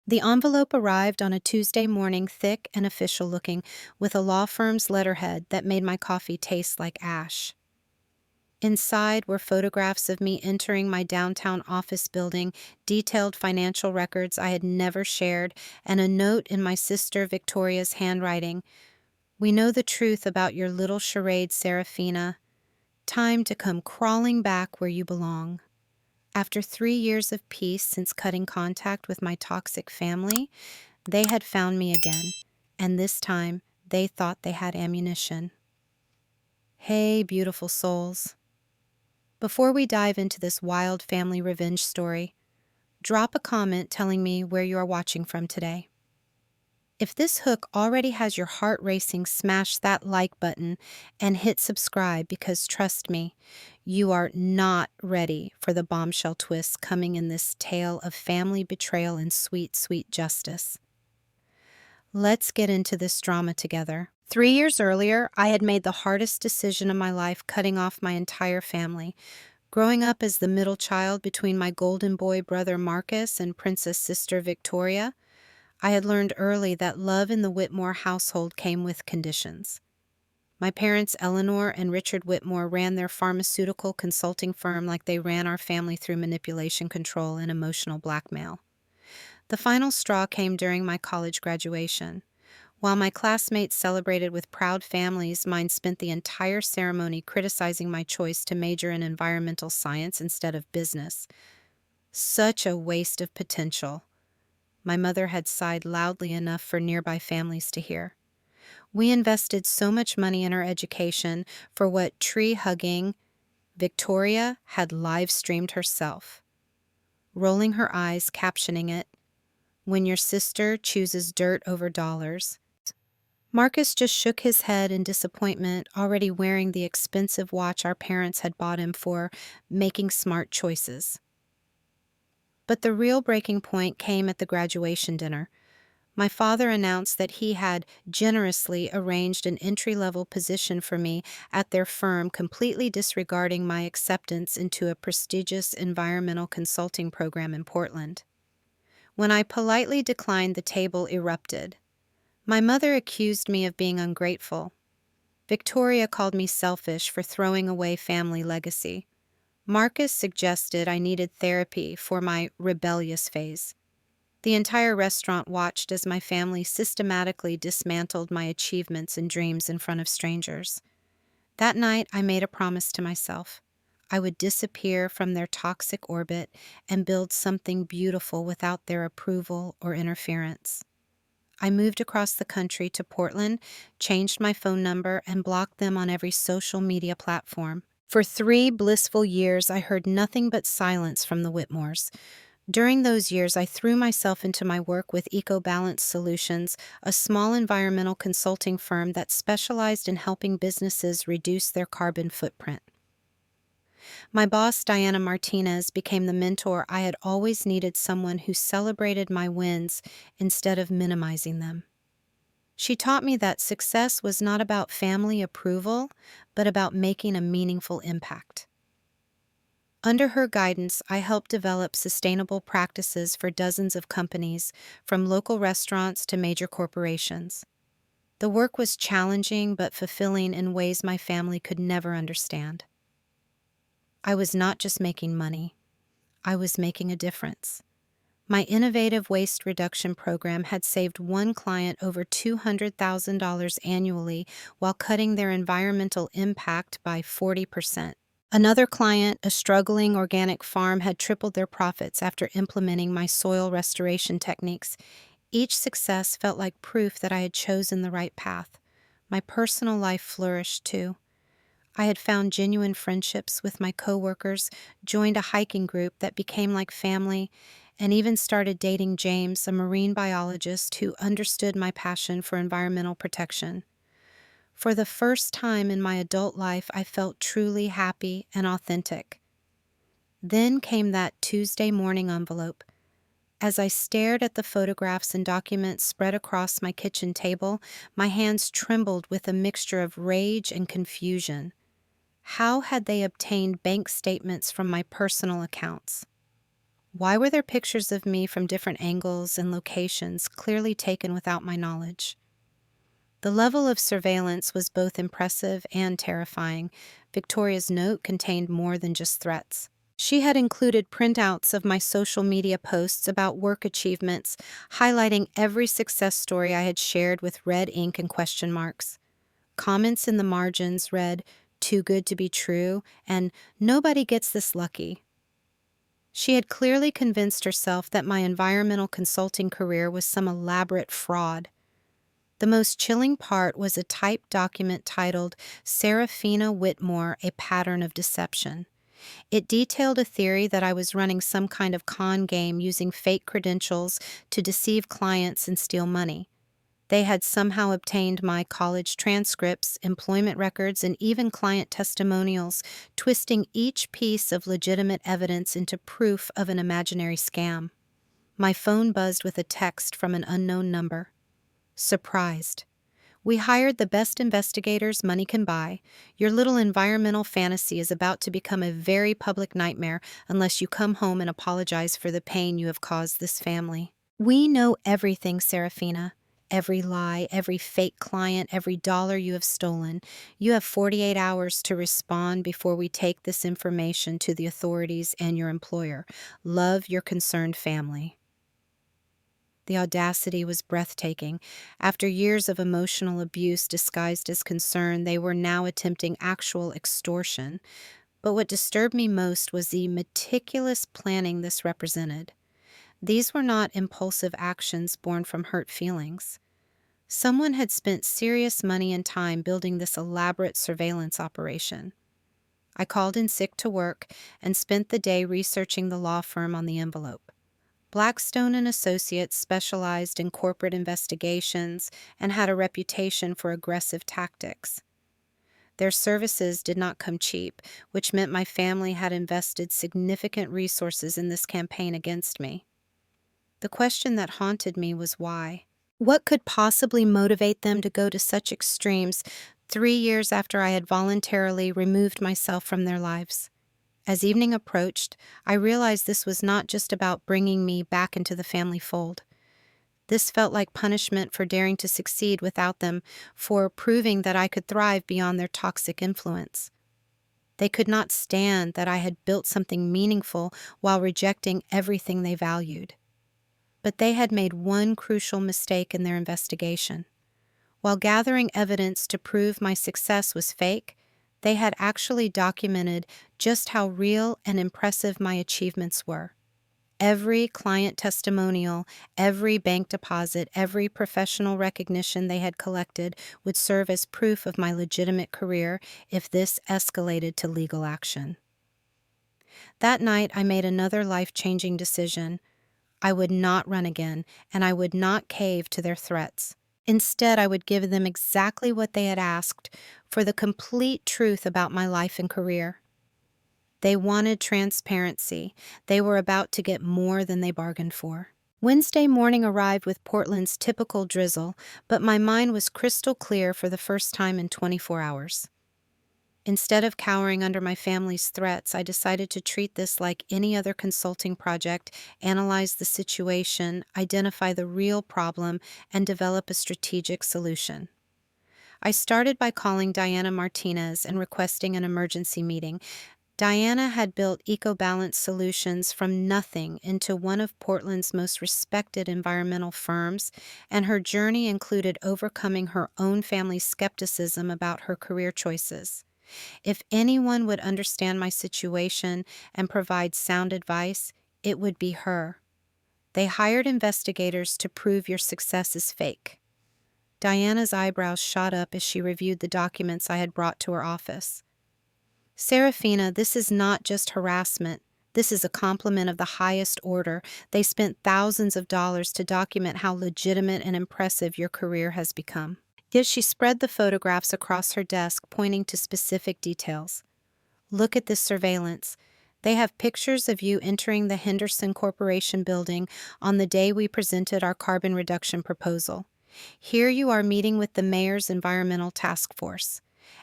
The envelope arrived on a Tuesday morning, thick and official-looking, with a law firm's letterhead that made my coffee taste like ash. Inside were photographs of me entering my downtown office building, detailed financial records I had never shared, and a note in my sister Victoria's handwriting. "We know the truth about your little charade, Serafina. Time to come crawling back where you belong." After 3 years of peace since cutting contact with my toxic family, they had found me again, and this time they thought they had ammunition. Hey, beautiful souls. Before we dive into this wild family revenge story, drop a comment telling me where you are watching from today. If this hook already has your heart racing, smash that like button and hit subscribe, because trust me, you are not ready for the bombshell twists coming in this tale of family betrayal and sweet, sweet justice. Let's get into this drama together. 3 years earlier, I had made the hardest decision of my life, cutting off my entire family. Growing up as the middle child between my golden boy brother Marcus and princess sister Victoria, I had learned early that love in the Whitmore household came with conditions. My parents, Eleanor and Richard Whitmore, ran their pharmaceutical consulting firm like they ran our family through manipulation, control, and emotional blackmail. The final straw came during my college graduation. While my classmates celebrated with proud families, mine spent the entire ceremony criticizing my choice to major in environmental science instead of business. Such a waste of potential. My mother had sighed loudly enough for nearby families to hear. We invested so much money in her education for what tree-hugging Victoria had live-streamed herself, rolling her eyes, captioning it, "When your sister chooses dirt over dollars." Marcus just shook his head in disappointment, already wearing the expensive watch our parents had bought him for making smart choices. But the real breaking point came at the graduation dinner. My father announced that he had generously arranged an entry-level position for me at their firm, completely disregarding my acceptance into a prestigious environmental consulting program in Portland. When I politely declined, the table erupted. My mother accused me of being ungrateful. Victoria called me selfish for throwing away family legacy. Marcus suggested I needed therapy for my rebellious phase. The entire restaurant watched as my family systematically dismantled my achievements and dreams in front of strangers. That night, I made a promise to myself. I would disappear from their toxic orbit and build something beautiful without their approval or interference. I moved across the country to Portland, changed my phone number, and blocked them on every social media platform. For 3 blissful years, I heard nothing but silence from the Whitmores. During those years, I threw myself into my work with EcoBalance Solutions, a small environmental consulting firm that specialized in helping businesses reduce their carbon footprint. My boss, Diana Martinez, became the mentor I had always needed, someone who celebrated my wins instead of minimizing them. She taught me that success was not about family approval, but about making a meaningful impact. Under her guidance, I helped develop sustainable practices for dozens of companies, from local restaurants to major corporations. The work was challenging but fulfilling in ways my family could never understand. I was not just making money, I was making a difference. My innovative waste reduction program had saved one client over $200,000 annually while cutting their environmental impact by 40%. Another client, a struggling organic farm, had tripled their profits after implementing my soil restoration techniques. Each success felt like proof that I had chosen the right path. My personal life flourished too. I had found genuine friendships with my coworkers, joined a hiking group that became like family, and even started dating James, a marine biologist who understood my passion for environmental protection. For the first time in my adult life, I felt truly happy and authentic. Then came that Tuesday morning envelope. As I stared at the photographs and documents spread across my kitchen table, my hands trembled with a mixture of rage and confusion. How had they obtained bank statements from my personal accounts? Why were there pictures of me from different angles and locations, clearly taken without my knowledge? The level of surveillance was both impressive and terrifying. Victoria's note contained more than just threats. She had included printouts of my social media posts about work achievements, highlighting every success story I had shared with red ink and question marks. Comments in the margins read, "Too good to be true," and "Nobody gets this lucky." She had clearly convinced herself that my environmental consulting career was some elaborate fraud. The most chilling part was a typed document titled Serafina Whitmore, A Pattern of Deception. It detailed a theory that I was running some kind of con game using fake credentials to deceive clients and steal money. They had somehow obtained my college transcripts, employment records, and even client testimonials, twisting each piece of legitimate evidence into proof of an imaginary scam. My phone buzzed with a text from an unknown number. Surprised. We hired the best investigators money can buy. Your little environmental fantasy is about to become a very public nightmare unless you come home and apologize for the pain you have caused this family. We know everything, Serafina. Every lie, every fake client, every dollar you have stolen. You have 48 hours to respond before we take this information to the authorities and your employer. Love, your concerned family. The audacity was breathtaking. After years of emotional abuse disguised as concern, they were now attempting actual extortion. But what disturbed me most was the meticulous planning this represented. These were not impulsive actions born from hurt feelings. Someone had spent serious money and time building this elaborate surveillance operation. I called in sick to work and spent the day researching the law firm on the envelope. Blackstone and Associates specialized in corporate investigations and had a reputation for aggressive tactics. Their services did not come cheap, which meant my family had invested significant resources in this campaign against me. The question that haunted me was why. What could possibly motivate them to go to such extremes 3 years after I had voluntarily removed myself from their lives? As evening approached, I realized this was not just about bringing me back into the family fold. This felt like punishment for daring to succeed without them, for proving that I could thrive beyond their toxic influence. They could not stand that I had built something meaningful while rejecting everything they valued. But they had made one crucial mistake in their investigation. While gathering evidence to prove my success was fake, they had actually documented just how real and impressive my achievements were. Every client testimonial, every bank deposit, every professional recognition they had collected would serve as proof of my legitimate career if this escalated to legal action. That night, I made another life-changing decision. I would not run again, and I would not cave to their threats. Instead, I would give them exactly what they had asked, for the complete truth about my life and career. They wanted transparency. They were about to get more than they bargained for. Wednesday morning arrived with Portland's typical drizzle, but my mind was crystal clear for the first time in 24 hours. Instead of cowering under my family's threats, I decided to treat this like any other consulting project, analyze the situation, identify the real problem, and develop a strategic solution. I started by calling Diana Martinez and requesting an emergency meeting. Diana had built EcoBalance Solutions from nothing into one of Portland's most respected environmental firms, and her journey included overcoming her own family's skepticism about her career choices. If anyone would understand my situation and provide sound advice, it would be her. They hired investigators to prove your success is fake. Diana's eyebrows shot up as she reviewed the documents I had brought to her office. Serafina, this is not just harassment. This is a compliment of the highest order. They spent thousands of dollars to document how legitimate and impressive your career has become. Yet she spread the photographs across her desk, pointing to specific details. Look at this surveillance. They have pictures of you entering the Henderson Corporation building on the day we presented our carbon reduction proposal. Here you are meeting with the mayor's environmental task force.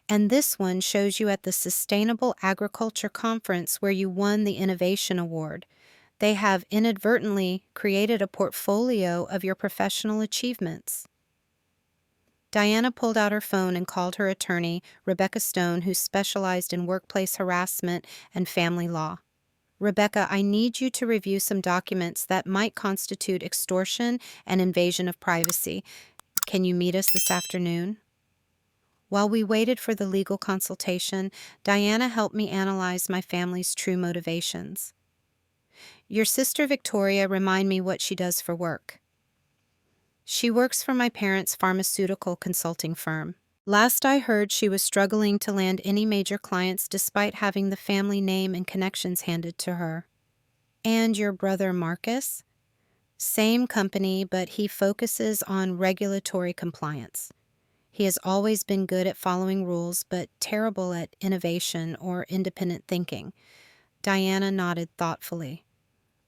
And this one shows you at the Sustainable Agriculture Conference where you won the Innovation Award. They have inadvertently created a portfolio of your professional achievements. Diana pulled out her phone and called her attorney, Rebecca Stone, who specialized in workplace harassment and family law. Rebecca, I need you to review some documents that might constitute extortion and invasion of privacy. Can you meet us this afternoon? While we waited for the legal consultation, Diana helped me analyze my family's true motivations. Your sister Victoria, remind me what she does for work. She works for my parents' pharmaceutical consulting firm. Last I heard, she was struggling to land any major clients despite having the family name and connections handed to her. And your brother Marcus? Same company, but he focuses on regulatory compliance. He has always been good at following rules, but terrible at innovation or independent thinking. Diana nodded thoughtfully.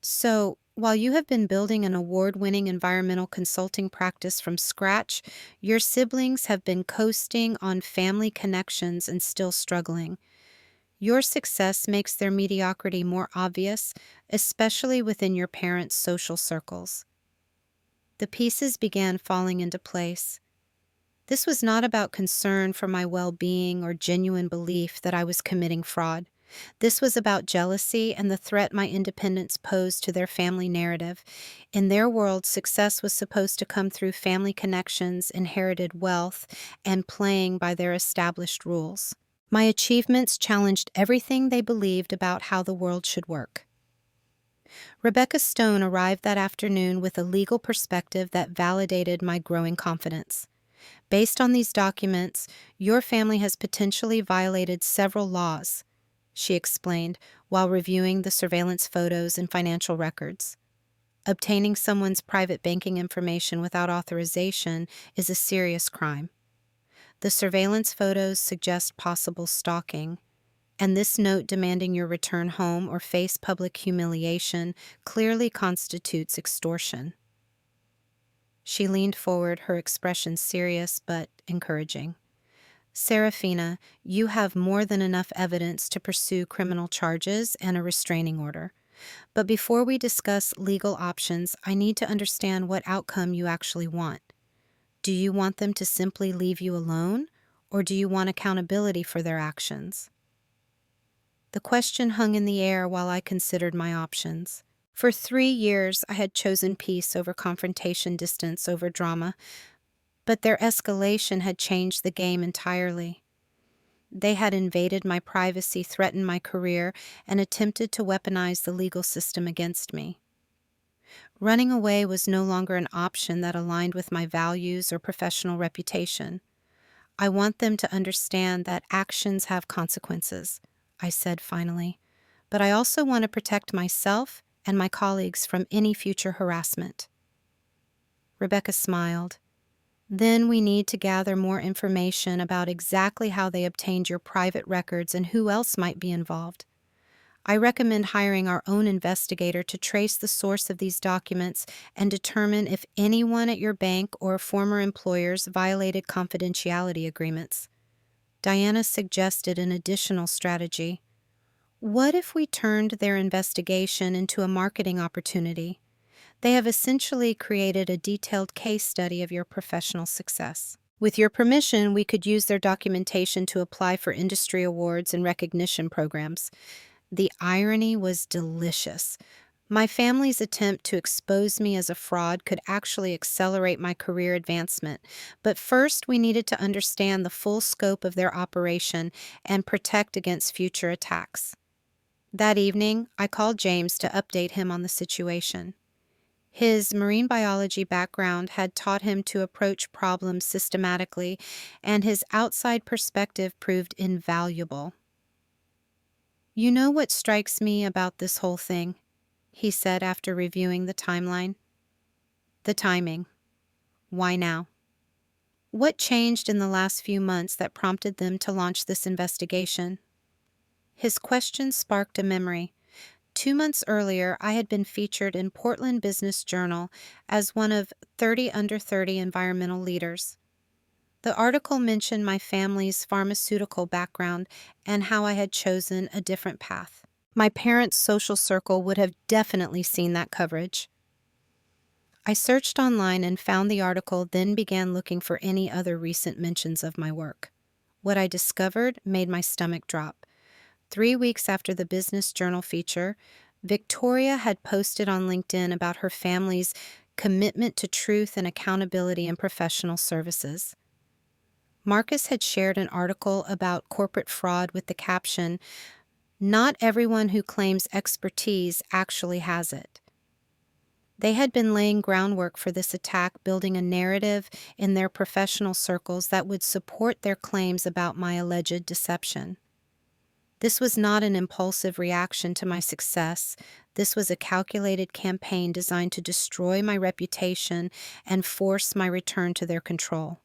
So, while you have been building an award-winning environmental consulting practice from scratch, your siblings have been coasting on family connections and still struggling. Your success makes their mediocrity more obvious, especially within your parents' social circles. The pieces began falling into place. This was not about concern for my well-being or genuine belief that I was committing fraud. This was about jealousy and the threat my independence posed to their family narrative. In their world, success was supposed to come through family connections, inherited wealth, and playing by their established rules. My achievements challenged everything they believed about how the world should work. Rebecca Stone arrived that afternoon with a legal perspective that validated my growing confidence. Based on these documents, your family has potentially violated several laws, she explained while reviewing the surveillance photos and financial records. Obtaining someone's private banking information without authorization is a serious crime. The surveillance photos suggest possible stalking, and this note demanding your return home or face public humiliation clearly constitutes extortion. She leaned forward, her expression serious but encouraging. Serafina, you have more than enough evidence to pursue criminal charges and a restraining order. But before we discuss legal options, I need to understand what outcome you actually want. Do you want them to simply leave you alone, or do you want accountability for their actions? The question hung in the air while I considered my options. For 3 years, I had chosen peace over confrontation, distance over drama, but their escalation had changed the game entirely. They had invaded my privacy, threatened my career, and attempted to weaponize the legal system against me. Running away was no longer an option that aligned with my values or professional reputation. I want them to understand that actions have consequences, I said finally, but I also want to protect myself and my colleagues from any future harassment. Rebecca smiled. Then we need to gather more information about exactly how they obtained your private records and who else might be involved. I recommend hiring our own investigator to trace the source of these documents and determine if anyone at your bank or former employers violated confidentiality agreements. Diana suggested an additional strategy. What if we turned their investigation into a marketing opportunity? They have essentially created a detailed case study of your professional success. With your permission, we could use their documentation to apply for industry awards and recognition programs. The irony was delicious. My family's attempt to expose me as a fraud could actually accelerate my career advancement, but first we needed to understand the full scope of their operation and protect against future attacks. That evening, I called James to update him on the situation. His marine biology background had taught him to approach problems systematically, and his outside perspective proved invaluable. You know what strikes me about this whole thing, he said after reviewing the timeline. The timing. Why now? What changed in the last few months that prompted them to launch this investigation? His question sparked a memory. 2 months earlier, I had been featured in Portland Business Journal as one of 30 under 30 environmental leaders. The article mentioned my family's pharmaceutical background and how I had chosen a different path. My parents' social circle would have definitely seen that coverage. I searched online and found the article, then began looking for any other recent mentions of my work. What I discovered made my stomach drop. 3 weeks after the Business Journal feature, Victoria had posted on LinkedIn about her family's commitment to truth and accountability in professional services. Marcus had shared an article about corporate fraud with the caption, "Not everyone who claims expertise actually has it." They had been laying groundwork for this attack, building a narrative in their professional circles that would support their claims about my alleged deception. This was not an impulsive reaction to my success. This was a calculated campaign designed to destroy my reputation and force my return to their control.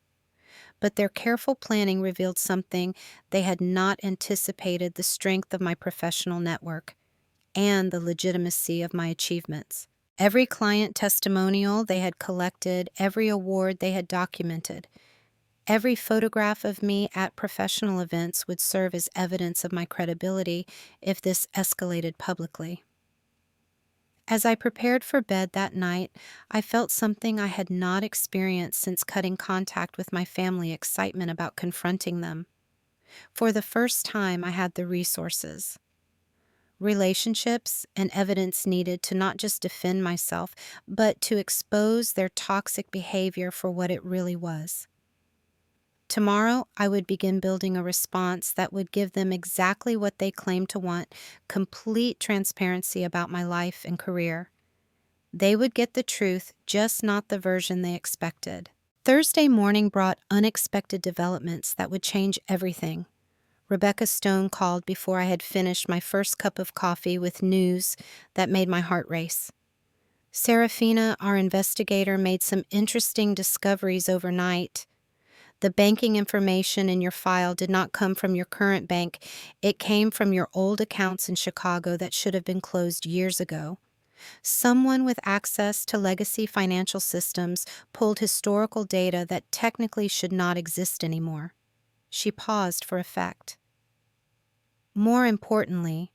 But their careful planning revealed something they had not anticipated: the strength of my professional network and the legitimacy of my achievements. Every client testimonial they had collected, every award they had documented, every photograph of me at professional events would serve as evidence of my credibility if this escalated publicly. As I prepared for bed that night, I felt something I had not experienced since cutting contact with my family: excitement about confronting them. For the first time, I had the resources, relationships, and evidence needed to not just defend myself, but to expose their toxic behavior for what it really was. Tomorrow, I would begin building a response that would give them exactly what they claimed to want: complete transparency about my life and career. They would get the truth, just not the version they expected. Thursday morning brought unexpected developments that would change everything. Rebecca Stone called before I had finished my first cup of coffee with news that made my heart race. Serafina, our investigator, made some interesting discoveries overnight. The banking information in your file did not come from your current bank. It came from your old accounts in Chicago that should have been closed years ago. Someone with access to legacy financial systems pulled historical data that technically should not exist anymore. She paused for effect. More importantly,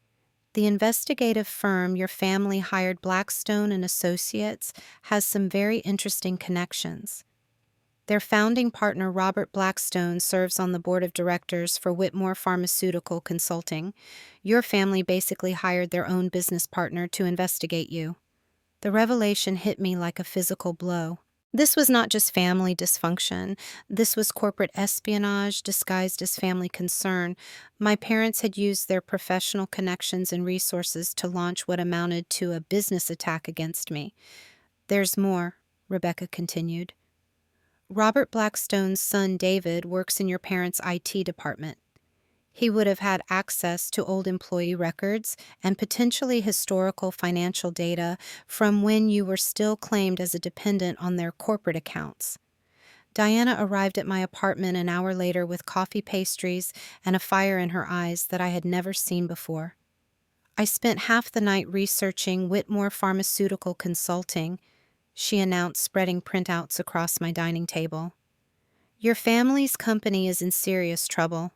the investigative firm your family hired, Blackstone and Associates, has some very interesting connections. Their founding partner, Robert Blackstone, serves on the board of directors for Whitmore Pharmaceutical Consulting. Your family basically hired their own business partner to investigate you. The revelation hit me like a physical blow. This was not just family dysfunction. This was corporate espionage disguised as family concern. My parents had used their professional connections and resources to launch what amounted to a business attack against me. There's more, Rebecca continued. Robert Blackstone's son, David, works in your parents' IT department. He would have had access to old employee records and potentially historical financial data from when you were still claimed as a dependent on their corporate accounts. Diana arrived at my apartment an hour later with coffee pastries and a fire in her eyes that I had never seen before. I spent half the night researching Whitmore Pharmaceutical Consulting, she announced, spreading printouts across my dining table. Your family's company is in serious trouble.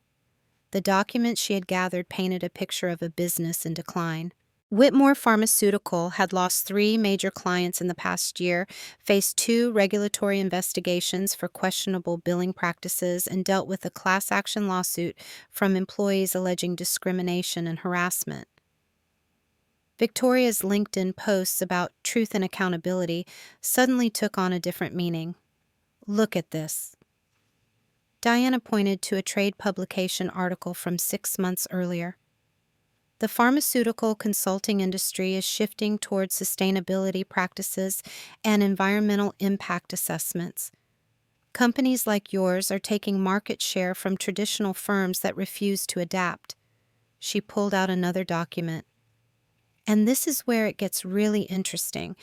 The documents she had gathered painted a picture of a business in decline. Whitmore Pharmaceutical had lost 3 major clients in the past year, faced 2 regulatory investigations for questionable billing practices, and dealt with a class action lawsuit from employees alleging discrimination and harassment. Victoria's LinkedIn posts about truth and accountability suddenly took on a different meaning. Look at this. Diana pointed to a trade publication article from 6 months earlier. The pharmaceutical consulting industry is shifting towards sustainability practices and environmental impact assessments. Companies like yours are taking market share from traditional firms that refuse to adapt. She pulled out another document. And this is where it gets really interesting.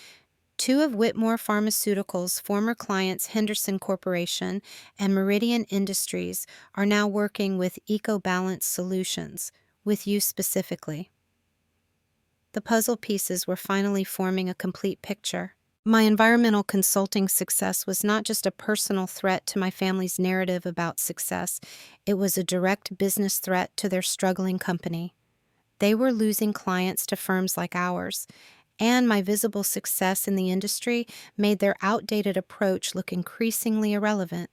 2 of Whitmore Pharmaceutical's former clients, Henderson Corporation and Meridian Industries, are now working with EcoBalance Solutions, with you specifically. The puzzle pieces were finally forming a complete picture. My environmental consulting success was not just a personal threat to my family's narrative about success, it was a direct business threat to their struggling company. They were losing clients to firms like ours, and my visible success in the industry made their outdated approach look increasingly irrelevant.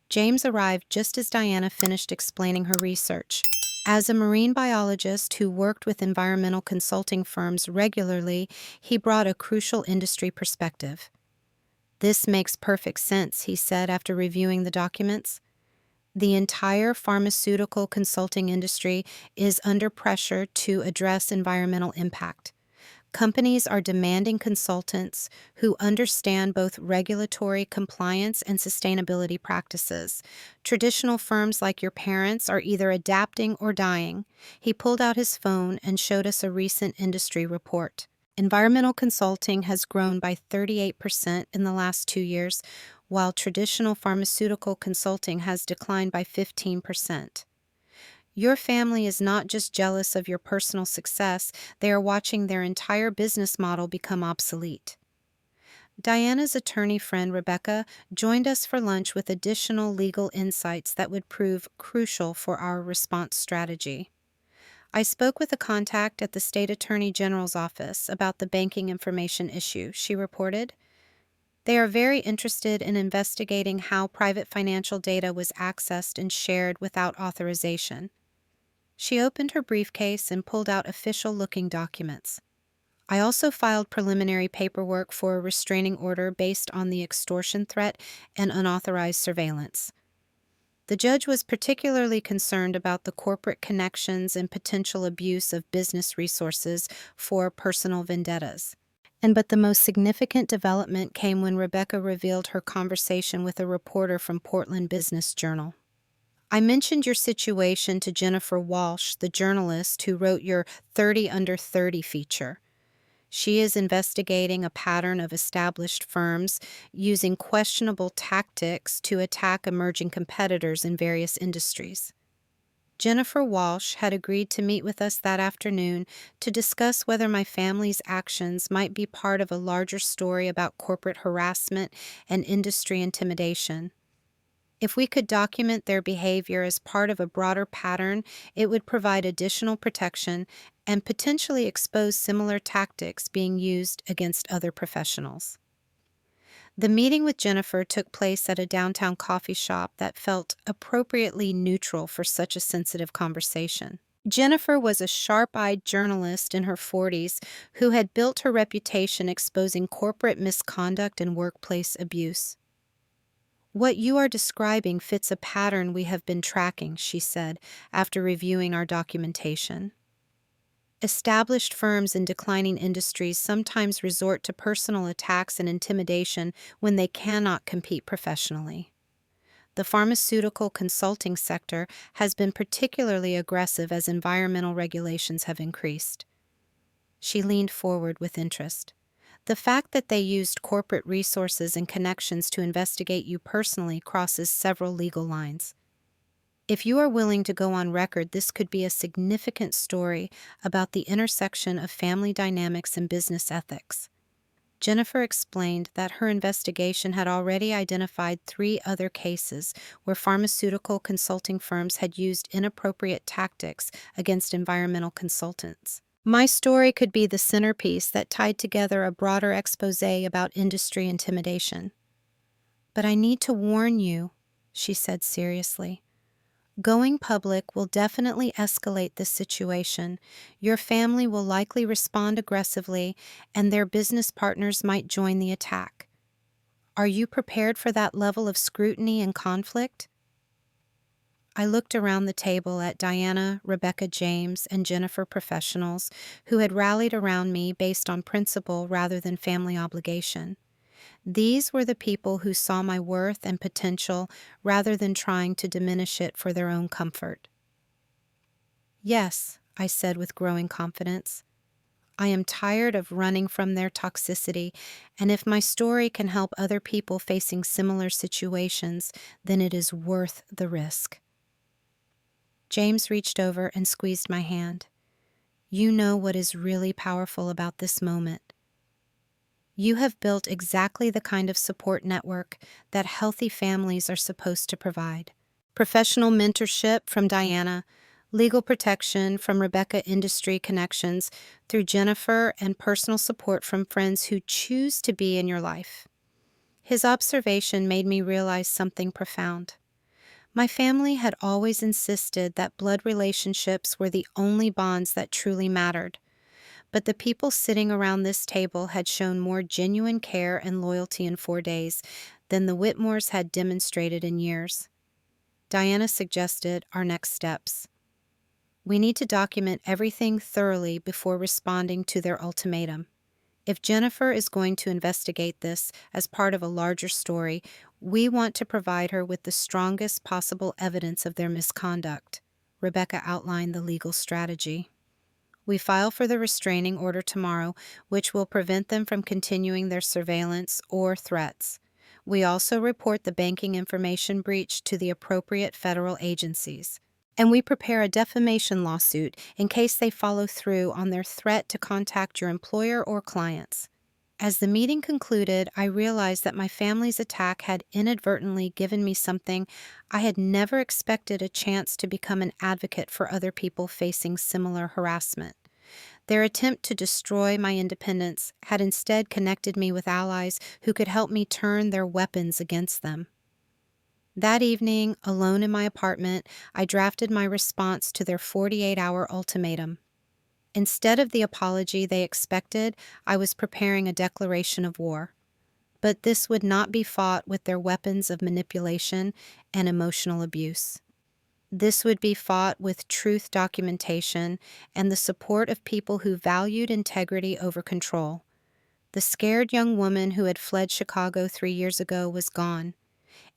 James arrived just as Diana finished explaining her research. As a marine biologist who worked with environmental consulting firms regularly, he brought a crucial industry perspective. "This makes perfect sense," he said after reviewing the documents. "The entire pharmaceutical consulting industry is under pressure to address environmental impact. Companies are demanding consultants who understand both regulatory compliance and sustainability practices. Traditional firms like your parents are either adapting or dying." He pulled out his phone and showed us a recent industry report. Environmental consulting has grown by 38% in the last 2 years, while traditional pharmaceutical consulting has declined by 15%. Your family is not just jealous of your personal success, they are watching their entire business model become obsolete. Diana's attorney friend, Rebecca, joined us for lunch with additional legal insights that would prove crucial for our response strategy. I spoke with a contact at the State Attorney General's office about the banking information issue, she reported. "They are very interested in investigating how private financial data was accessed and shared without authorization." She opened her briefcase and pulled out official-looking documents. "I also filed preliminary paperwork for a restraining order based on the extortion threat and unauthorized surveillance." The judge was particularly concerned about the corporate connections and potential abuse of business resources for personal vendettas. But the most significant development came when Rebecca revealed her conversation with a reporter from Portland Business Journal. "I mentioned your situation to Jennifer Walsh, the journalist who wrote your 30 Under 30 feature. She is investigating a pattern of established firms using questionable tactics to attack emerging competitors in various industries." Jennifer Walsh had agreed to meet with us that afternoon to discuss whether my family's actions might be part of a larger story about corporate harassment and industry intimidation. If we could document their behavior as part of a broader pattern, it would provide additional protection and potentially expose similar tactics being used against other professionals. The meeting with Jennifer took place at a downtown coffee shop that felt appropriately neutral for such a sensitive conversation. Jennifer was a sharp-eyed journalist in her 40s who had built her reputation exposing corporate misconduct and workplace abuse. "What you are describing fits a pattern we have been tracking," she said, after reviewing our documentation. "Established firms in declining industries sometimes resort to personal attacks and intimidation when they cannot compete professionally. The pharmaceutical consulting sector has been particularly aggressive as environmental regulations have increased." She leaned forward with interest. "The fact that they used corporate resources and connections to investigate you personally crosses several legal lines. If you are willing to go on record, this could be a significant story about the intersection of family dynamics and business ethics." Jennifer explained that her investigation had already identified 3 other cases where pharmaceutical consulting firms had used inappropriate tactics against environmental consultants. "My story could be the centerpiece that tied together a broader expose about industry intimidation." "But I need to warn you," she said seriously. "Going public will definitely escalate this situation. Your family will likely respond aggressively, and their business partners might join the attack. Are you prepared for that level of scrutiny and conflict?" I looked around the table at Diana, Rebecca, James, and Jennifer professionals who had rallied around me based on principle rather than family obligation. These were the people who saw my worth and potential rather than trying to diminish it for their own comfort. "Yes," I said with growing confidence. "I am tired of running from their toxicity, and if my story can help other people facing similar situations, then it is worth the risk." James reached over and squeezed my hand. "You know what is really powerful about this moment. You have built exactly the kind of support network that healthy families are supposed to provide. Professional mentorship from Diana, legal protection from Rebecca industry connections through Jennifer, and personal support from friends who choose to be in your life. His observation made me realize something profound. My family had always insisted that blood relationships were the only bonds that truly mattered, but the people sitting around this table had shown more genuine care and loyalty in 4 days than the Whitmores had demonstrated in years. Diana suggested our next steps. We need to document everything thoroughly before responding to their ultimatum. If Jennifer is going to investigate this as part of a larger story, we want to provide her with the strongest possible evidence of their misconduct. Rebecca outlined the legal strategy. We file for the restraining order tomorrow, which will prevent them from continuing their surveillance or threats. We also report the banking information breach to the appropriate federal agencies. And we prepare a defamation lawsuit in case they follow through on their threat to contact your employer or clients. As the meeting concluded, I realized that my family's attack had inadvertently given me something I had never expected: a chance to become an advocate for other people facing similar harassment. Their attempt to destroy my independence had instead connected me with allies who could help me turn their weapons against them. That evening, alone in my apartment, I drafted my response to their 48-hour ultimatum. Instead of the apology they expected, I was preparing a declaration of war. But this would not be fought with their weapons of manipulation and emotional abuse. This would be fought with truth documentation and the support of people who valued integrity over control. The scared young woman who had fled Chicago 3 years ago was gone.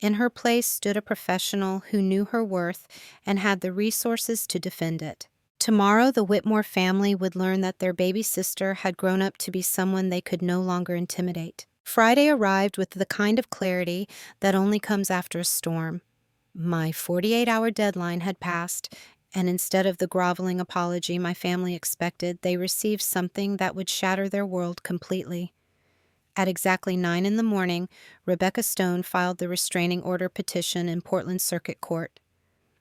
In her place stood a professional who knew her worth and had the resources to defend it. Tomorrow, the Whitmore family would learn that their baby sister had grown up to be someone they could no longer intimidate. Friday arrived with the kind of clarity that only comes after a storm. My 48-hour deadline had passed, and instead of the groveling apology my family expected, they received something that would shatter their world completely. At exactly 9 in the morning, Rebecca Stone filed the restraining order petition in Portland Circuit Court.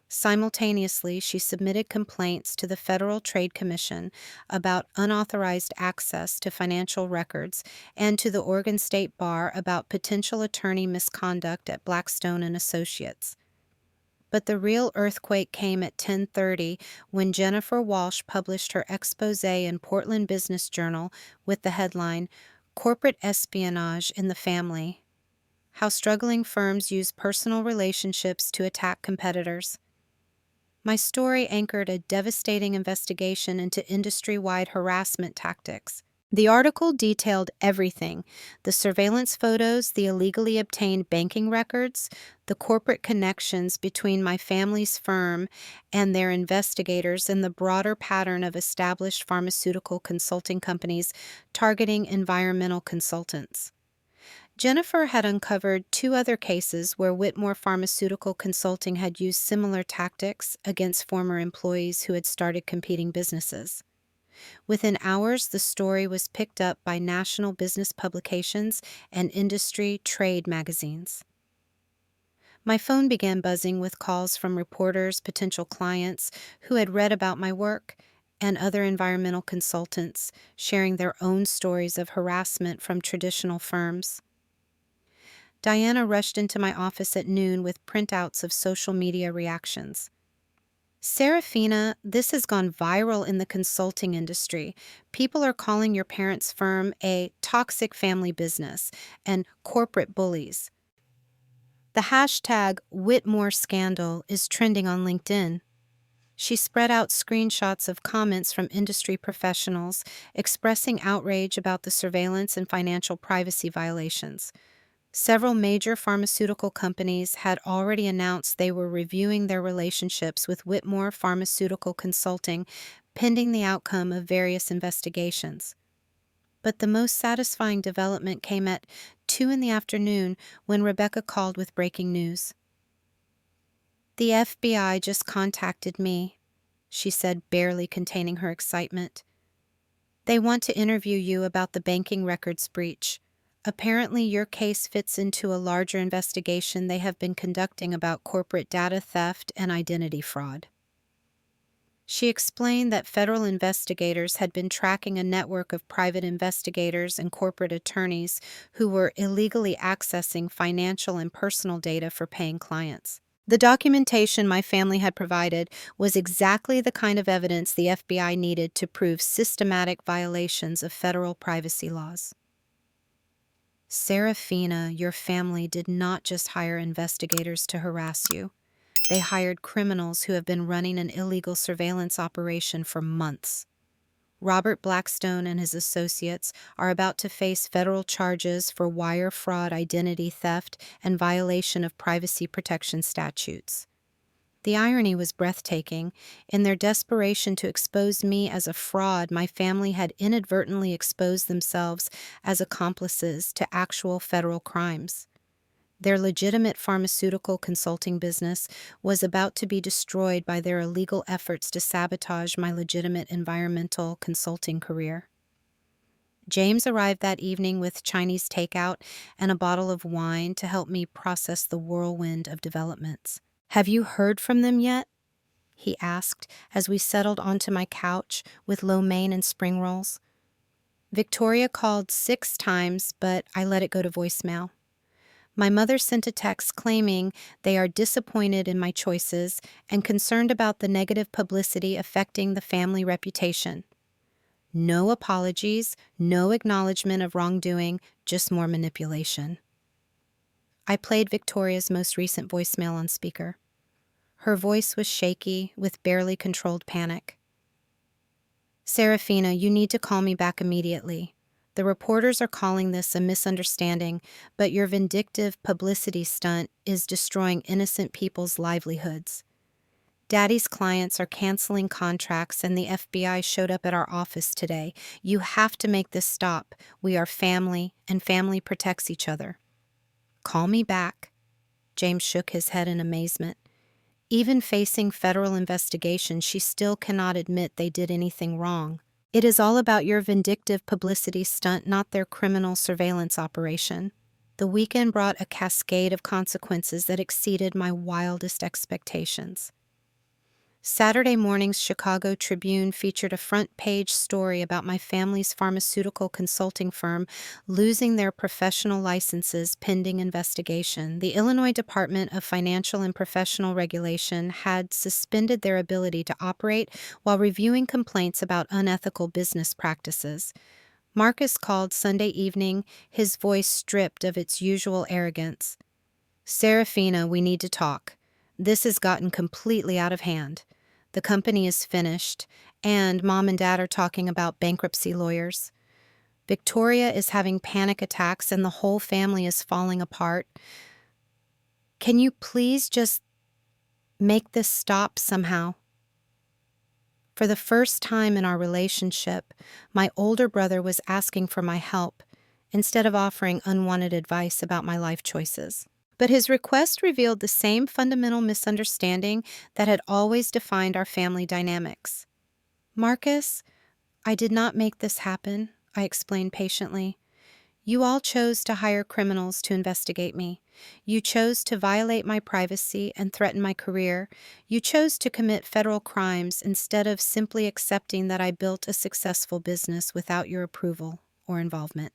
Simultaneously, she submitted complaints to the Federal Trade Commission about unauthorized access to financial records and to the Oregon State Bar about potential attorney misconduct at Blackstone and Associates. But the real earthquake came at 10:30 when Jennifer Walsh published her expose in Portland Business Journal with the headline, "Corporate Espionage in the Family: How Struggling Firms Use Personal Relationships to Attack Competitors." My story anchored a devastating investigation into industry-wide harassment tactics. The article detailed everything: the surveillance photos, the illegally obtained banking records, the corporate connections between my family's firm and their investigators, and the broader pattern of established pharmaceutical consulting companies targeting environmental consultants. Jennifer had uncovered 2 other cases where Whitmore Pharmaceutical Consulting had used similar tactics against former employees who had started competing businesses. Within hours, the story was picked up by national business publications and industry trade magazines. My phone began buzzing with calls from reporters, potential clients who had read about my work, and other environmental consultants sharing their own stories of harassment from traditional firms. Diana rushed into my office at noon with printouts of social media reactions. "Serafina, this has gone viral in the consulting industry. People are calling your parents' firm a toxic family business and corporate bullies. The hashtag Whitmore scandal is trending on LinkedIn." She spread out screenshots of comments from industry professionals expressing outrage about the surveillance and financial privacy violations. Several major pharmaceutical companies had already announced they were reviewing their relationships with Whitmore Pharmaceutical Consulting, pending the outcome of various investigations. But the most satisfying development came at 2 in the afternoon when Rebecca called with breaking news. "The FBI just contacted me," she said, barely containing her excitement. "They want to interview you about the banking records breach. Apparently, your case fits into a larger investigation they have been conducting about corporate data theft and identity fraud." She explained that federal investigators had been tracking a network of private investigators and corporate attorneys who were illegally accessing financial and personal data for paying clients. The documentation my family had provided was exactly the kind of evidence the FBI needed to prove systematic violations of federal privacy laws. Serafina, your family did not just hire investigators to harass you. They hired criminals who have been running an illegal surveillance operation for months. Robert Blackstone and his associates are about to face federal charges for wire fraud, identity theft, and violation of privacy protection statutes. The irony was breathtaking. In their desperation to expose me as a fraud, my family had inadvertently exposed themselves as accomplices to actual federal crimes. Their legitimate pharmaceutical consulting business was about to be destroyed by their illegal efforts to sabotage my legitimate environmental consulting career. James arrived that evening with Chinese takeout and a bottle of wine to help me process the whirlwind of developments. "Have you heard from them yet?" he asked as we settled onto my couch with lo mein and spring rolls. Victoria called 6 times, but I let it go to voicemail. My mother sent a text claiming they are disappointed in my choices and concerned about the negative publicity affecting the family reputation. No apologies, no acknowledgement of wrongdoing, just more manipulation. I played Victoria's most recent voicemail on speaker. Her voice was shaky, with barely controlled panic. "Serafina, you need to call me back immediately. The reporters are calling this a misunderstanding, but your vindictive publicity stunt is destroying innocent people's livelihoods. Daddy's clients are canceling contracts and the FBI showed up at our office today. You have to make this stop. We are family, and family protects each other." "Call me back." James shook his head in amazement. Even facing federal investigation, she still cannot admit they did anything wrong. "It is all about your vindictive publicity stunt, not their criminal surveillance operation." The weekend brought a cascade of consequences that exceeded my wildest expectations. Saturday morning's Chicago Tribune featured a front-page story about my family's pharmaceutical consulting firm losing their professional licenses pending investigation. The Illinois Department of Financial and Professional Regulation had suspended their ability to operate while reviewing complaints about unethical business practices. Marcus called Sunday evening, his voice stripped of its usual arrogance. "Serafina, we need to talk. This has gotten completely out of hand. The company is finished, and Mom and Dad are talking about bankruptcy lawyers. Victoria is having panic attacks and the whole family is falling apart. Can you please just make this stop somehow?" For the first time in our relationship, my older brother was asking for my help instead of offering unwanted advice about my life choices. But his request revealed the same fundamental misunderstanding that had always defined our family dynamics. "Marcus, I did not make this happen," I explained patiently. "You all chose to hire criminals to investigate me. You chose to violate my privacy and threaten my career. You chose to commit federal crimes instead of simply accepting that I built a successful business without your approval or involvement."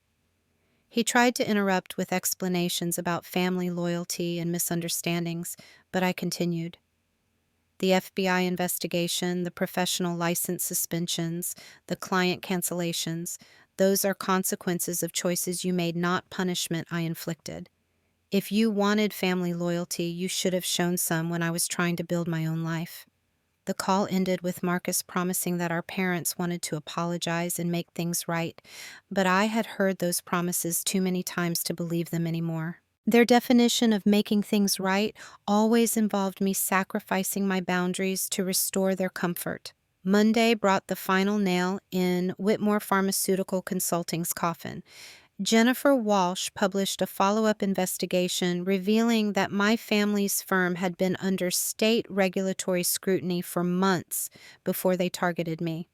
He tried to interrupt with explanations about family loyalty and misunderstandings, but I continued. "The FBI investigation, the professional license suspensions, the client cancellations, those are consequences of choices you made, not punishment I inflicted. If you wanted family loyalty, you should have shown some when I was trying to build my own life." The call ended with Marcus promising that our parents wanted to apologize and make things right, but I had heard those promises too many times to believe them anymore. Their definition of making things right always involved me sacrificing my boundaries to restore their comfort. Monday brought the final nail in Whitmore Pharmaceutical Consulting's coffin. Jennifer Walsh published a follow-up investigation revealing that my family's firm had been under state regulatory scrutiny for months before they targeted me.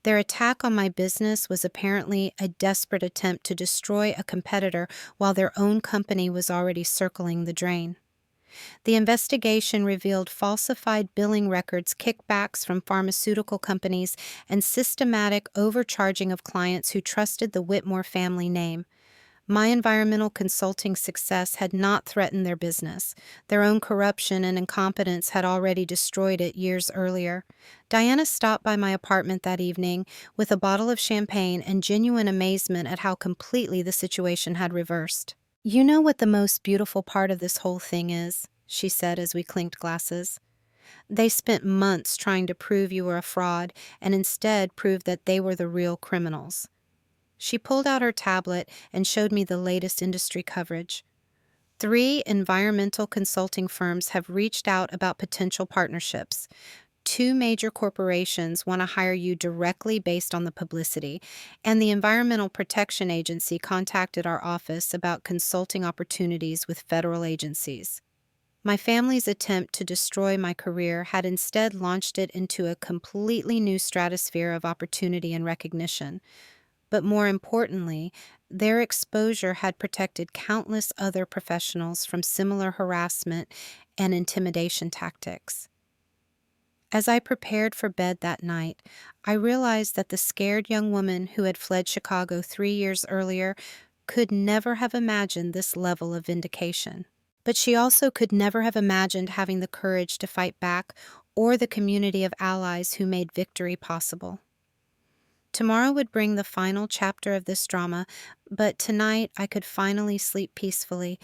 Their attack on my business was apparently a desperate attempt to destroy a competitor while their own company was already circling the drain. The investigation revealed falsified billing records, kickbacks from pharmaceutical companies, and systematic overcharging of clients who trusted the Whitmore family name. My environmental consulting success had not threatened their business. Their own corruption and incompetence had already destroyed it years earlier. Diana stopped by my apartment that evening with a bottle of champagne and genuine amazement at how completely the situation had reversed. "You know what the most beautiful part of this whole thing is," she said as we clinked glasses. "They spent months trying to prove you were a fraud and instead proved that they were the real criminals." She pulled out her tablet and showed me the latest industry coverage. 3 environmental consulting firms have reached out about potential partnerships. 2 major corporations want to hire you directly based on the publicity, and the Environmental Protection Agency contacted our office about consulting opportunities with federal agencies. My family's attempt to destroy my career had instead launched it into a completely new stratosphere of opportunity and recognition. But more importantly, their exposure had protected countless other professionals from similar harassment and intimidation tactics. As I prepared for bed that night, I realized that the scared young woman who had fled Chicago 3 years earlier could never have imagined this level of vindication. But she also could never have imagined having the courage to fight back or the community of allies who made victory possible. Tomorrow would bring the final chapter of this drama, but tonight I could finally sleep peacefully,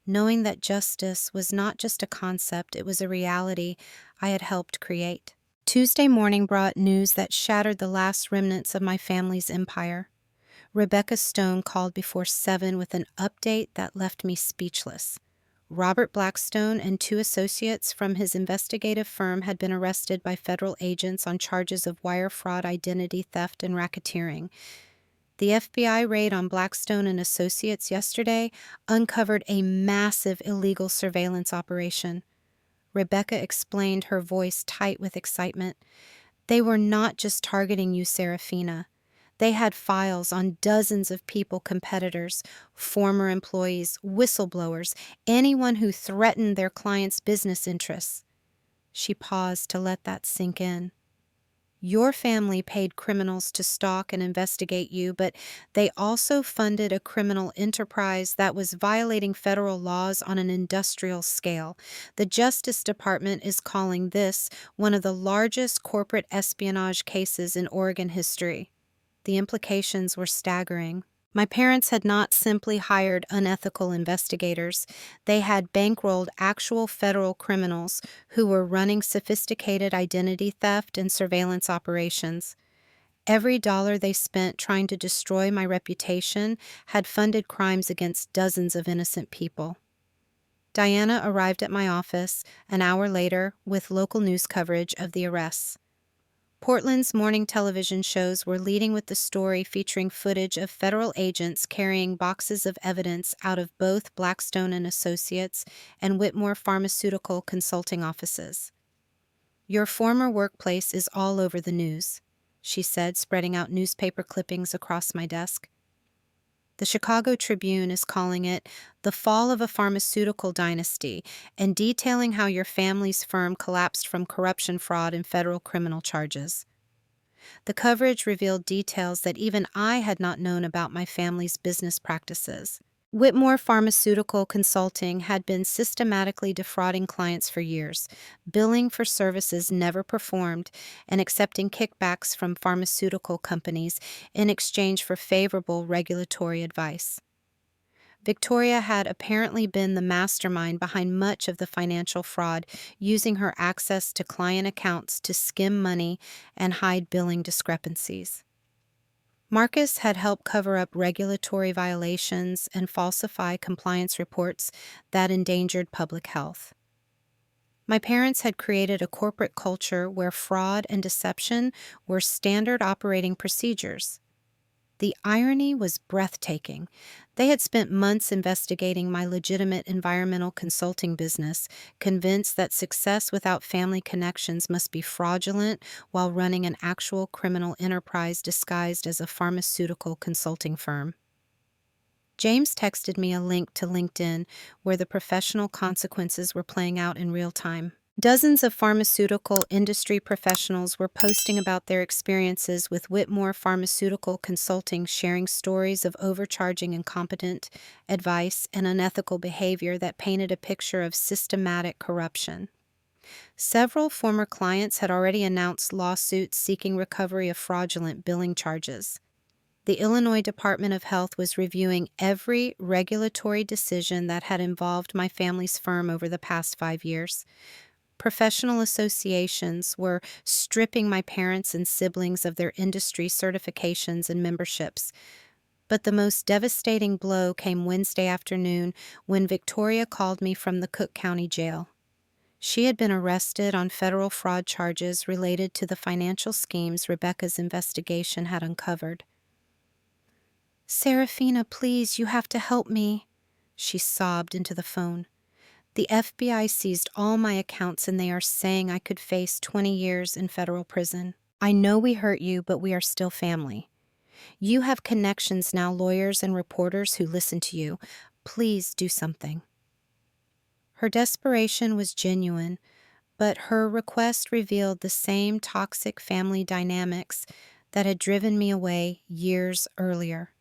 knowing that justice was not just a concept, it was a reality I had helped create. Tuesday morning brought news that shattered the last remnants of my family's empire. Rebecca Stone called before 7 with an update that left me speechless. Robert Blackstone and 2 associates from his investigative firm had been arrested by federal agents on charges of wire fraud, identity theft, and racketeering. The FBI raid on Blackstone and Associates yesterday uncovered a massive illegal surveillance operation. Rebecca explained, her voice tight with excitement. "They were not just targeting you, Serafina. They had files on dozens of people, competitors, former employees, whistleblowers, anyone who threatened their clients' business interests." She paused to let that sink in. "Your family paid criminals to stalk and investigate you, but they also funded a criminal enterprise that was violating federal laws on an industrial scale. The Justice Department is calling this one of the largest corporate espionage cases in Oregon history." The implications were staggering. My parents had not simply hired unethical investigators. They had bankrolled actual federal criminals who were running sophisticated identity theft and surveillance operations. Every dollar they spent trying to destroy my reputation had funded crimes against dozens of innocent people. Diana arrived at my office an hour later with local news coverage of the arrests. Portland's morning television shows were leading with the story featuring footage of federal agents carrying boxes of evidence out of both Blackstone and Associates and Whitmore Pharmaceutical consulting offices. "Your former workplace is all over the news," she said, spreading out newspaper clippings across my desk. The Chicago Tribune is calling it "The Fall of a Pharmaceutical Dynasty" and detailing how your family's firm collapsed from corruption, fraud, and federal criminal charges. The coverage revealed details that even I had not known about my family's business practices. Whitmore Pharmaceutical Consulting had been systematically defrauding clients for years, billing for services never performed, and accepting kickbacks from pharmaceutical companies in exchange for favorable regulatory advice. Victoria had apparently been the mastermind behind much of the financial fraud, using her access to client accounts to skim money and hide billing discrepancies. Marcus had helped cover up regulatory violations and falsify compliance reports that endangered public health. My parents had created a corporate culture where fraud and deception were standard operating procedures. The irony was breathtaking. They had spent months investigating my legitimate environmental consulting business, convinced that success without family connections must be fraudulent while running an actual criminal enterprise disguised as a pharmaceutical consulting firm. James texted me a link to LinkedIn where the professional consequences were playing out in real time. Dozens of pharmaceutical industry professionals were posting about their experiences with Whitmore Pharmaceutical Consulting, sharing stories of overcharging, incompetent advice, and unethical behavior that painted a picture of systematic corruption. Several former clients had already announced lawsuits seeking recovery of fraudulent billing charges. The Illinois Department of Health was reviewing every regulatory decision that had involved my family's firm over the past 5 years. Professional associations were stripping my parents and siblings of their industry certifications and memberships. But the most devastating blow came Wednesday afternoon when Victoria called me from the Cook County Jail. She had been arrested on federal fraud charges related to the financial schemes Rebecca's investigation had uncovered. "Serafina, please, you have to help me," she sobbed into the phone. "The FBI seized all my accounts and they are saying I could face 20 years in federal prison. I know we hurt you, but we are still family. You have connections now, lawyers and reporters who listen to you. Please do something." Her desperation was genuine, but her request revealed the same toxic family dynamics that had driven me away years earlier.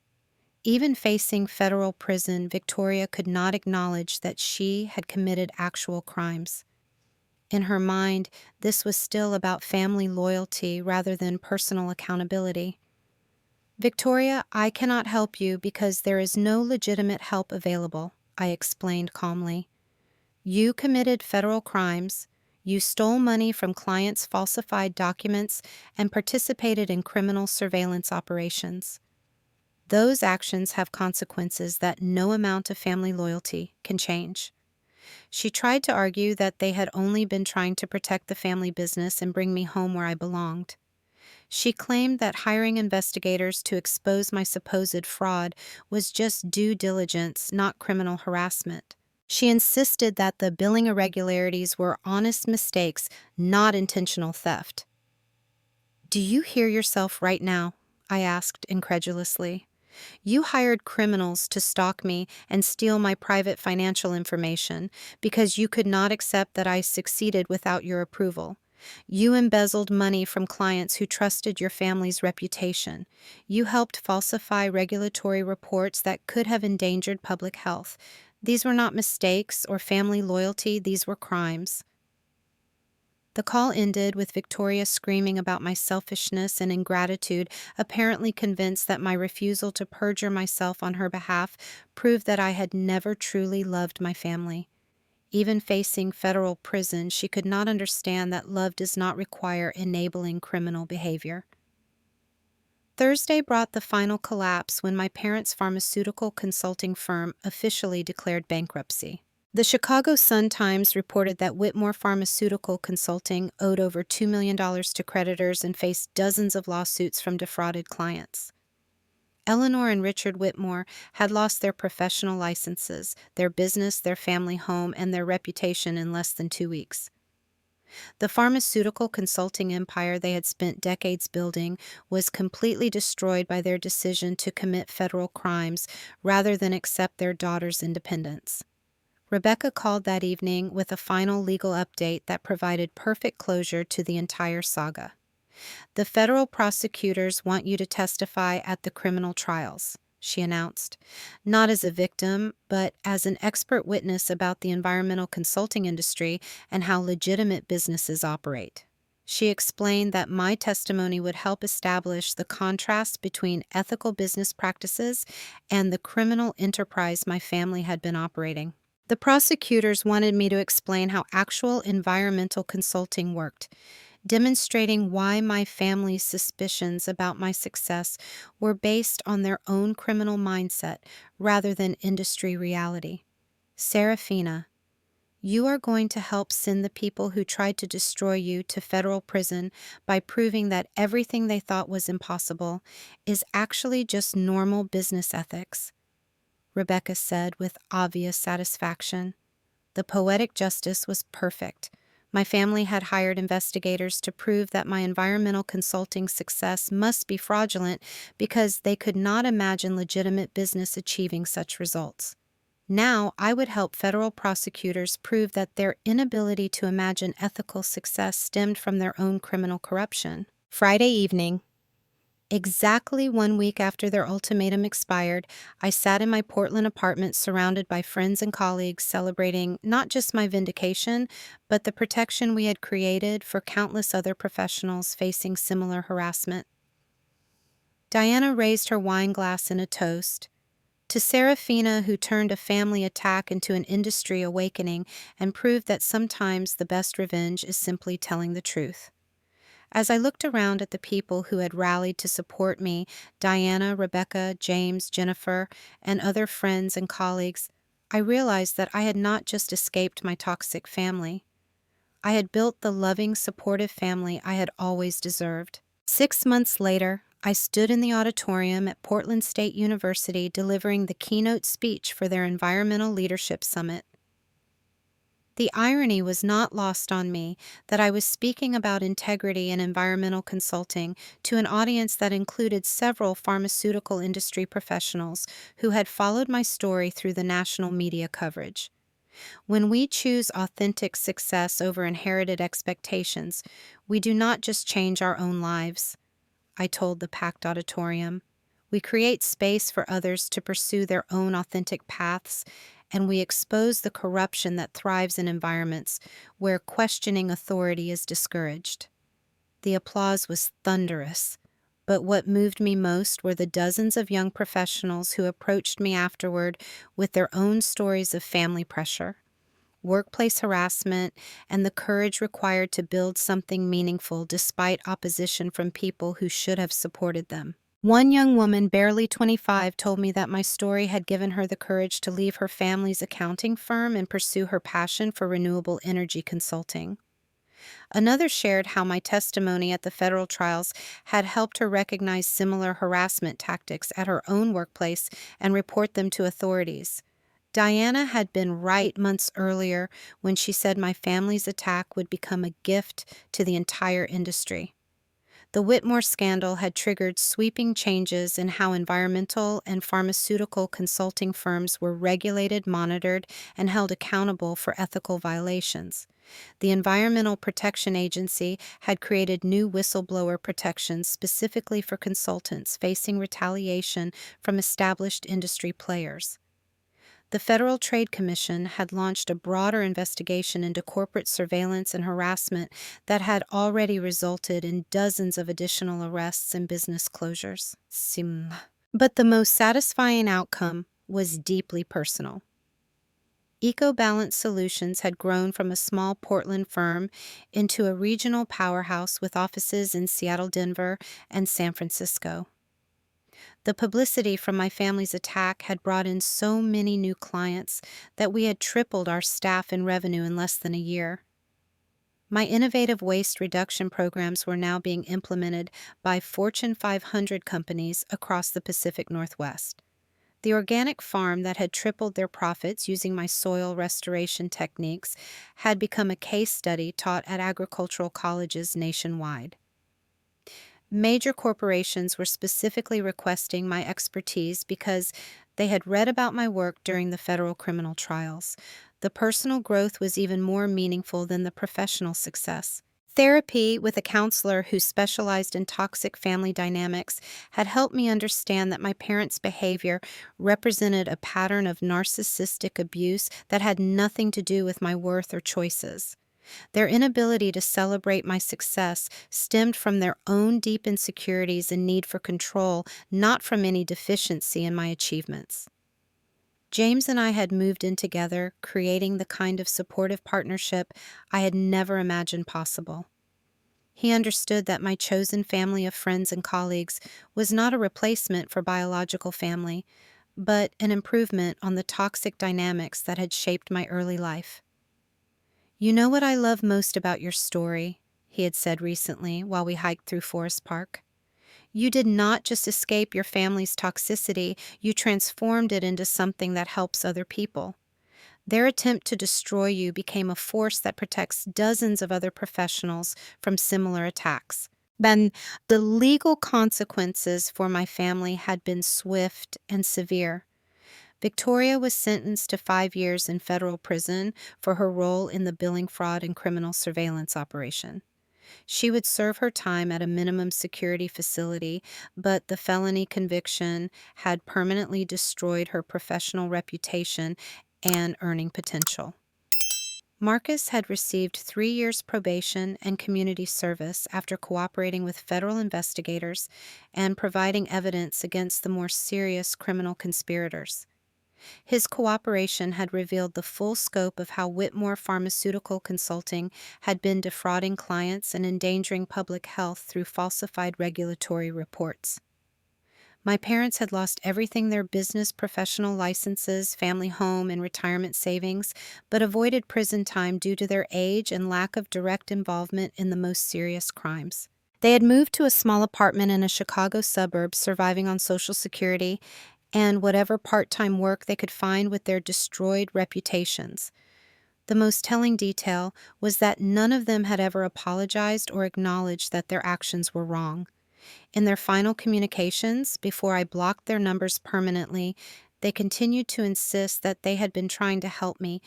Even facing federal prison, Victoria could not acknowledge that she had committed actual crimes. In her mind, this was still about family loyalty rather than personal accountability. "Victoria, I cannot help you because there is no legitimate help available," I explained calmly. "You committed federal crimes. You stole money from clients' falsified documents and participated in criminal surveillance operations. Those actions have consequences that no amount of family loyalty can change." She tried to argue that they had only been trying to protect the family business and bring me home where I belonged. She claimed that hiring investigators to expose my supposed fraud was just due diligence, not criminal harassment. She insisted that the billing irregularities were honest mistakes, not intentional theft. "Do you hear yourself right now?" I asked incredulously. "You hired criminals to stalk me and steal my private financial information because you could not accept that I succeeded without your approval. You embezzled money from clients who trusted your family's reputation. You helped falsify regulatory reports that could have endangered public health. These were not mistakes or family loyalty, these were crimes." The call ended with Victoria screaming about my selfishness and ingratitude, apparently convinced that my refusal to perjure myself on her behalf proved that I had never truly loved my family. Even facing federal prison, she could not understand that love does not require enabling criminal behavior. Thursday brought the final collapse when my parents' pharmaceutical consulting firm officially declared bankruptcy. The Chicago Sun-Times reported that Whitmore Pharmaceutical Consulting owed over $2 million to creditors and faced dozens of lawsuits from defrauded clients. Eleanor and Richard Whitmore had lost their professional licenses, their business, their family home, and their reputation in less than 2 weeks. The pharmaceutical consulting empire they had spent decades building was completely destroyed by their decision to commit federal crimes rather than accept their daughter's independence. Rebecca called that evening with a final legal update that provided perfect closure to the entire saga. "The federal prosecutors want you to testify at the criminal trials," she announced, "not as a victim, but as an expert witness about the environmental consulting industry and how legitimate businesses operate." She explained that my testimony would help establish the contrast between ethical business practices and the criminal enterprise my family had been operating. The prosecutors wanted me to explain how actual environmental consulting worked, demonstrating why my family's suspicions about my success were based on their own criminal mindset rather than industry reality. "Serafina, you are going to help send the people who tried to destroy you to federal prison by proving that everything they thought was impossible is actually just normal business ethics," Rebecca said with obvious satisfaction. The poetic justice was perfect. My family had hired investigators to prove that my environmental consulting success must be fraudulent because they could not imagine legitimate business achieving such results. Now, I would help federal prosecutors prove that their inability to imagine ethical success stemmed from their own criminal corruption. Friday evening. Exactly 1 week after their ultimatum expired, I sat in my Portland apartment surrounded by friends and colleagues celebrating not just my vindication, but the protection we had created for countless other professionals facing similar harassment. Diana raised her wine glass in a toast. To Serafina, who turned a family attack into an industry awakening and proved that sometimes the best revenge is simply telling the truth. As I looked around at the people who had rallied to support me, Diana, Rebecca, James, Jennifer, and other friends and colleagues, I realized that I had not just escaped my toxic family. I had built the loving, supportive family I had always deserved. 6 months later, I stood in the auditorium at Portland State University delivering the keynote speech for their Environmental Leadership Summit. The irony was not lost on me that I was speaking about integrity and environmental consulting to an audience that included several pharmaceutical industry professionals who had followed my story through the national media coverage. When we choose authentic success over inherited expectations, we do not just change our own lives, I told the packed auditorium. We create space for others to pursue their own authentic paths, and we expose the corruption that thrives in environments where questioning authority is discouraged. The applause was thunderous, but what moved me most were the dozens of young professionals who approached me afterward with their own stories of family pressure, workplace harassment, and the courage required to build something meaningful despite opposition from people who should have supported them. One young woman, barely 25, told me that my story had given her the courage to leave her family's accounting firm and pursue her passion for renewable energy consulting. Another shared how my testimony at the federal trials had helped her recognize similar harassment tactics at her own workplace and report them to authorities. Diana had been right months earlier when she said my family's attack would become a gift to the entire industry. The Whitmore scandal had triggered sweeping changes in how environmental and pharmaceutical consulting firms were regulated, monitored, and held accountable for ethical violations. The Environmental Protection Agency had created new whistleblower protections specifically for consultants facing retaliation from established industry players. The Federal Trade Commission had launched a broader investigation into corporate surveillance and harassment that had already resulted in dozens of additional arrests and business closures. But the most satisfying outcome was deeply personal. EcoBalance Solutions had grown from a small Portland firm into a regional powerhouse with offices in Seattle, Denver, and San Francisco. The publicity from my family's attack had brought in so many new clients that we had tripled our staff and revenue in less than a year. My innovative waste reduction programs were now being implemented by Fortune 500 companies across the Pacific Northwest. The organic farm that had tripled their profits using my soil restoration techniques had become a case study taught at agricultural colleges nationwide. Major corporations were specifically requesting my expertise because they had read about my work during the federal criminal trials. The personal growth was even more meaningful than the professional success. Therapy with a counselor who specialized in toxic family dynamics had helped me understand that my parents' behavior represented a pattern of narcissistic abuse that had nothing to do with my worth or choices. Their inability to celebrate my success stemmed from their own deep insecurities and need for control, not from any deficiency in my achievements. James and I had moved in together, creating the kind of supportive partnership I had never imagined possible. He understood that my chosen family of friends and colleagues was not a replacement for biological family, but an improvement on the toxic dynamics that had shaped my early life. "You know what I love most about your story," he had said recently while we hiked through Forest Park. "You did not just escape your family's toxicity, you transformed it into something that helps other people. Their attempt to destroy you became a force that protects dozens of other professionals from similar attacks. Then the legal consequences for my family had been swift and severe. Victoria was sentenced to 5 years in federal prison for her role in the billing fraud and criminal surveillance operation. She would serve her time at a minimum security facility, but the felony conviction had permanently destroyed her professional reputation and earning potential. Marcus had received 3 years probation and community service after cooperating with federal investigators and providing evidence against the more serious criminal conspirators. His cooperation had revealed the full scope of how Whitmore Pharmaceutical Consulting had been defrauding clients and endangering public health through falsified regulatory reports. My parents had lost everything: their business, professional licenses, family home, and retirement savings, but avoided prison time due to their age and lack of direct involvement in the most serious crimes. They had moved to a small apartment in a Chicago suburb, surviving on Social Security and whatever part-time work they could find with their destroyed reputations. The most telling detail was that none of them had ever apologized or acknowledged that their actions were wrong. In their final communications, before I blocked their numbers permanently, they continued to insist that they had been trying to help me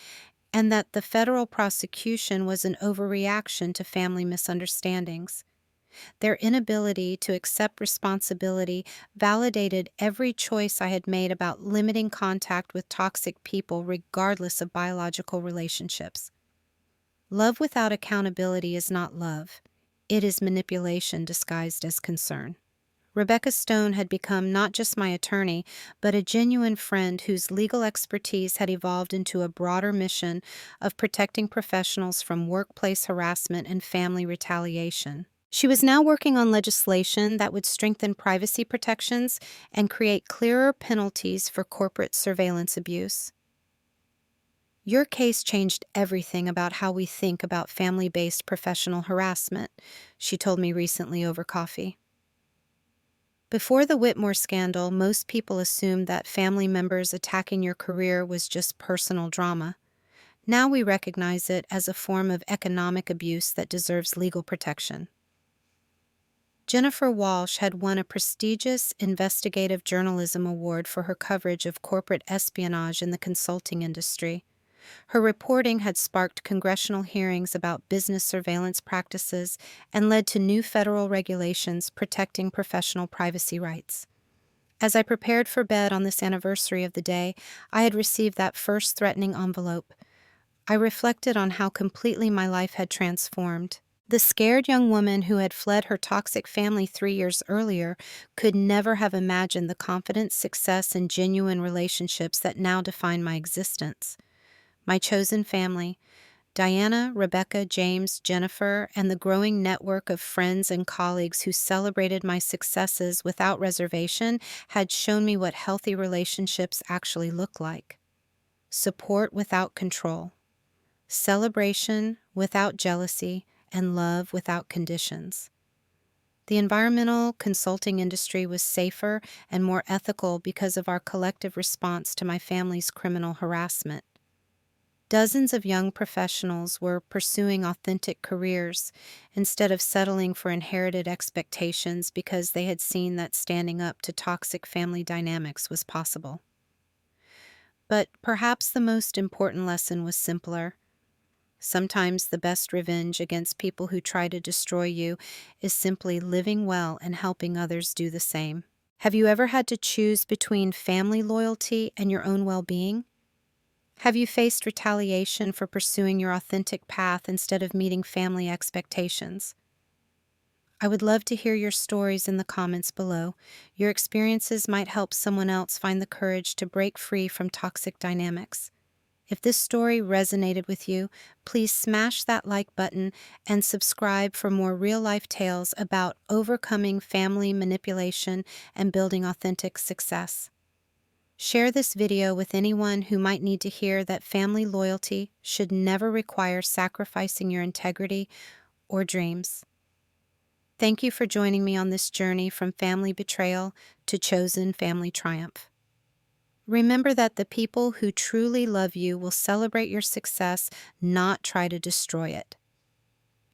and that the federal prosecution was an overreaction to family misunderstandings. Their inability to accept responsibility validated every choice I had made about limiting contact with toxic people regardless of biological relationships. Love without accountability is not love. It is manipulation disguised as concern. Rebecca Stone had become not just my attorney, but a genuine friend whose legal expertise had evolved into a broader mission of protecting professionals from workplace harassment and family retaliation. She was now working on legislation that would strengthen privacy protections and create clearer penalties for corporate surveillance abuse. Your case changed everything about how we think about family-based professional harassment, she told me recently over coffee. Before the Whitmore scandal, most people assumed that family members attacking your career was just personal drama. Now we recognize it as a form of economic abuse that deserves legal protection. Jennifer Walsh had won a prestigious investigative journalism award for her coverage of corporate espionage in the consulting industry. Her reporting had sparked congressional hearings about business surveillance practices and led to new federal regulations protecting professional privacy rights. As I prepared for bed on this anniversary of the day, I had received that first threatening envelope. I reflected on how completely my life had transformed. The scared young woman who had fled her toxic family 3 years earlier could never have imagined the confidence, success, and genuine relationships that now define my existence. My chosen family, Diana, Rebecca, James, Jennifer, and the growing network of friends and colleagues who celebrated my successes without reservation, had shown me what healthy relationships actually look like. Support without control, celebration without jealousy, and love without conditions. The environmental consulting industry was safer and more ethical because of our collective response to my family's criminal harassment. Dozens of young professionals were pursuing authentic careers instead of settling for inherited expectations because they had seen that standing up to toxic family dynamics was possible. But perhaps the most important lesson was simpler. Sometimes the best revenge against people who try to destroy you is simply living well and helping others do the same. Have you ever had to choose between family loyalty and your own well-being? Have you faced retaliation for pursuing your authentic path instead of meeting family expectations? I would love to hear your stories in the comments below. Your experiences might help someone else find the courage to break free from toxic dynamics. If this story resonated with you, please smash that like button and subscribe for more real-life tales about overcoming family manipulation and building authentic success. Share this video with anyone who might need to hear that family loyalty should never require sacrificing your integrity or dreams. Thank you for joining me on this journey from family betrayal to chosen family triumph. Remember that the people who truly love you will celebrate your success, not try to destroy it.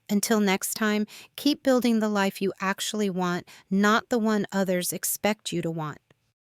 Until next time, keep building the life you actually want, not the one others expect you to want.